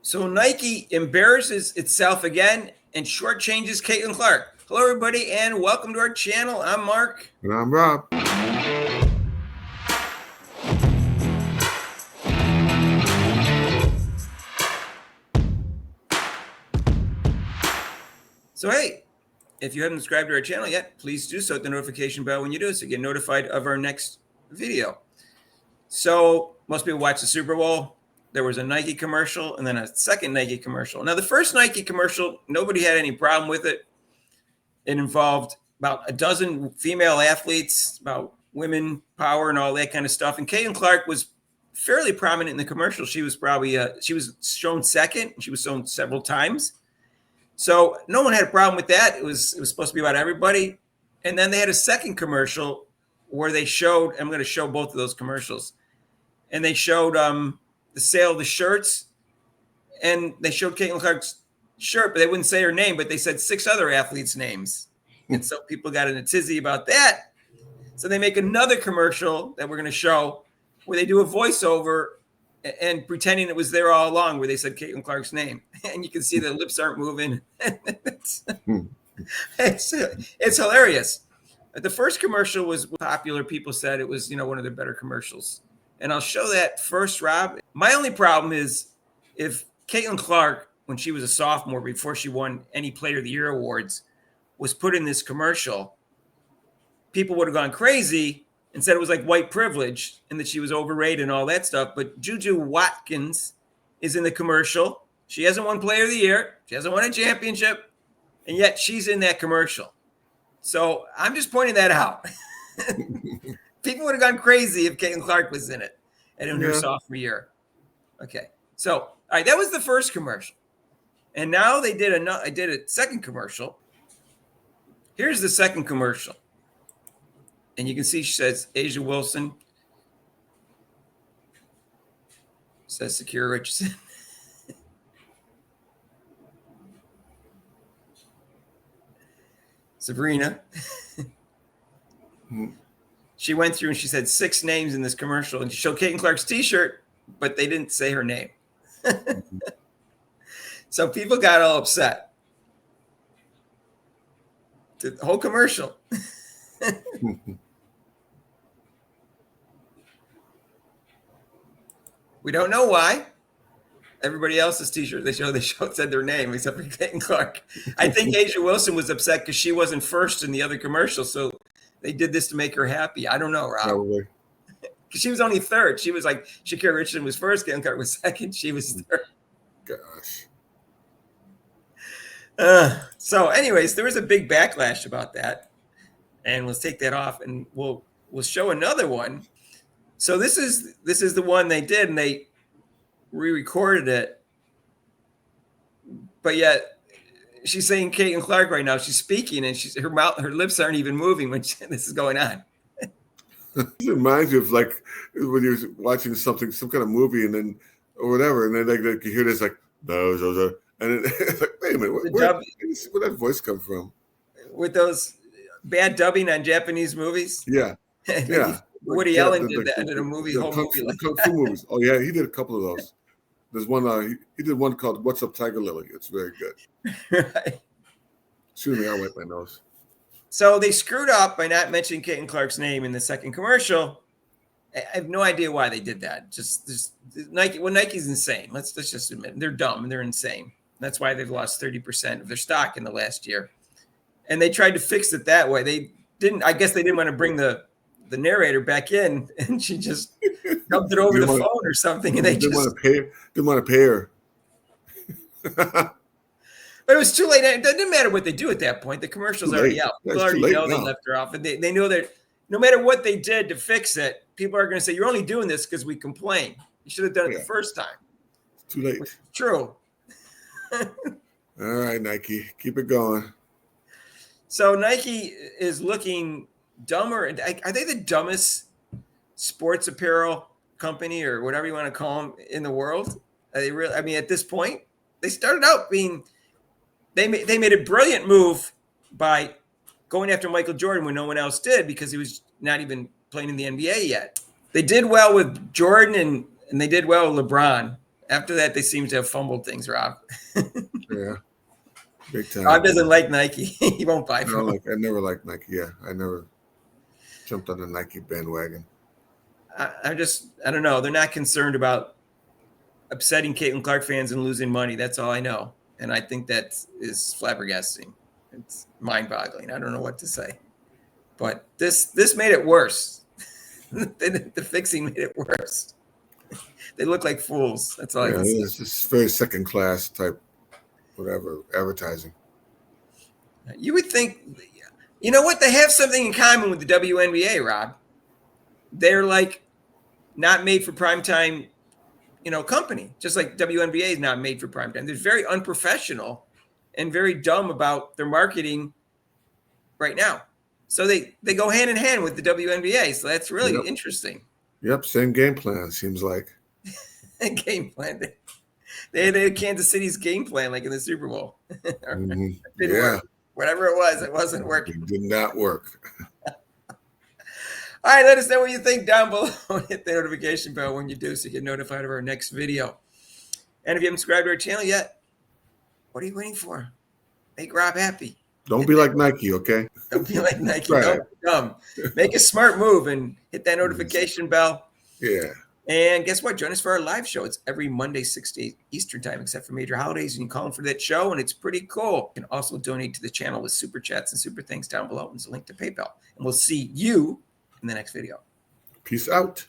So Nike embarrasses itself again and shortchanges Caitlin Clark. Hello, everybody, and welcome to our channel. I'm Mark. And I'm Rob. So, hey, if you haven't subscribed to our channel yet, please do so. Hit the notification bell when you do so you get notified of our next video. So, most people watch the Super Bowl. There was a Nike commercial and then a second Nike commercial. Now, the first Nike commercial, nobody had any problem with it. It involved about a dozen female athletes, about women power and all that kind of stuff. And Caitlin Clark was fairly prominent in the commercial. She was probably she was shown second. She was shown several times. So no one had a problem with that. It was supposed to be about everybody. And then they had a second commercial where they showed, I'm going to show both of those commercials. And they showed the sale of the shirts. And they showed Caitlin Clark's shirt, but they wouldn't say her name, but they said 6 other athletes' names. And so people got in a tizzy about that. So they make another commercial that we're going to show where they do a voiceover and pretending it was there all along, where they said Caitlin Clark's name. And you can see the lips aren't moving. It's hilarious. The first commercial was popular. People said it was, one of the better commercials. And I'll show that first, Rob. My only problem is if Caitlin Clark, when she was a sophomore, before she won any Player of the Year awards, was put in this commercial, people would have gone crazy and said it was like white privilege and that she was overrated and all that stuff. But Juju Watkins is in the commercial. She hasn't won Player of the Year. She hasn't won a championship. And yet she's in that commercial. So I'm just pointing that out. People would have gone crazy if Caitlin Clark was in it and in her sophomore year. Okay. So, all right, that was the first commercial. And now I did a second commercial. Here's the second commercial. And you can see she says Asia Wilson. Says Secure Richardson. Sabrina. She went through and she said 6 names in this commercial. And she showed Caitlin Clark's t-shirt, but they didn't say her name. So people got all upset. The whole commercial. We don't know why. Everybody else's t-shirt they said their name except for Caitlin Clark. I think Asia Wilson was upset because she wasn't first in the other commercial, so they did this to make her happy. I don't know, Rob. Probably. Because she was only third. She was like Shakira Richardson was first, Caitlin Clark was second. She was third. Gosh. So, anyways, there was a big backlash about that, and let's take that off, and we'll show another one. So this is the one they did, and they re-recorded it, but yet she's saying Caitlin Clark right now. She's speaking, and her lips aren't even moving when this is going on. It reminds you of like when you're watching some kind of movie, and then or whatever, and then like you hear this like those are. And it's like, wait a minute, where that voice come from? With those bad dubbing on Japanese movies? Yeah. Yeah. Woody Allen did that in a movie, whole movie like Kung Fu movies. Oh, yeah, he did a couple of those. There's one, he did one called What's Up, Tiger Lily? It's very good. Right. Excuse me, I wipe my nose. So they screwed up by not mentioning Caitlin Clark's name in the second commercial. I have no idea why they did that. Just Nike. Well, Nike's insane. Let's just admit it. They're dumb and they're insane. That's why they've lost 30% of their stock in the last year. And they tried to fix it that way. They didn't. I guess they didn't want to bring the narrator back in, and she just dumped it over the phone or something. And they didn't want to pay her. But it was too late. It didn't matter what they do at that point. The commercial's already out. People already know they left her off, and they know that no matter what they did to fix it, people are going to say, "You're only doing this because we complain. You should have done it the first time." It's too late. True. All right, Nike, keep it going. So Nike is looking dumber. Are they the dumbest sports apparel company or whatever you want to call them in the world? Are they really? I mean, at this point, they started out being. They made a brilliant move by going after Michael Jordan when no one else did because he was not even playing in the NBA yet. They did well with Jordan and they did well with LeBron. After that, they seem to have fumbled things, Rob. Yeah, big time. Rob doesn't like Nike. He won't buy from them. I never liked Nike. Yeah, I never jumped on the Nike bandwagon. I don't know. They're not concerned about upsetting Caitlin Clark fans and losing money. That's all I know. And I think that is flabbergasting. It's mind-boggling. I don't know what to say. But this made it worse. The fixing made it worse. They look like fools. That's all I can say. It's just very second class type, whatever, advertising. You would think, you know what? They have something in common with the WNBA, Rob. They're like not made for primetime, company. Just like WNBA is not made for primetime. They're very unprofessional and very dumb about their marketing right now. So they go hand in hand with the WNBA. So that's really interesting. Yep, same game plan, seems like. Game plan. They had Kansas City's game plan like in the Super Bowl. It didn't work. Whatever it was, it wasn't working. It did not work. All right, let us know what you think down below. Hit the notification bell when you do so you get notified of our next video. And if you haven't subscribed to our channel yet, what are you waiting for? Make Rob happy. Don't be like Nike, okay? Don't be like Nike. Don't be dumb. Make a smart move and hit that notification bell. Yeah. And guess what? Join us for our live show. It's every Monday, 6 to 8 Eastern time, except for major holidays. And you can call in for that show, and it's pretty cool. You can also donate to the channel with super chats and super thanks down below. And there's a link to PayPal. And we'll see you in the next video. Peace out.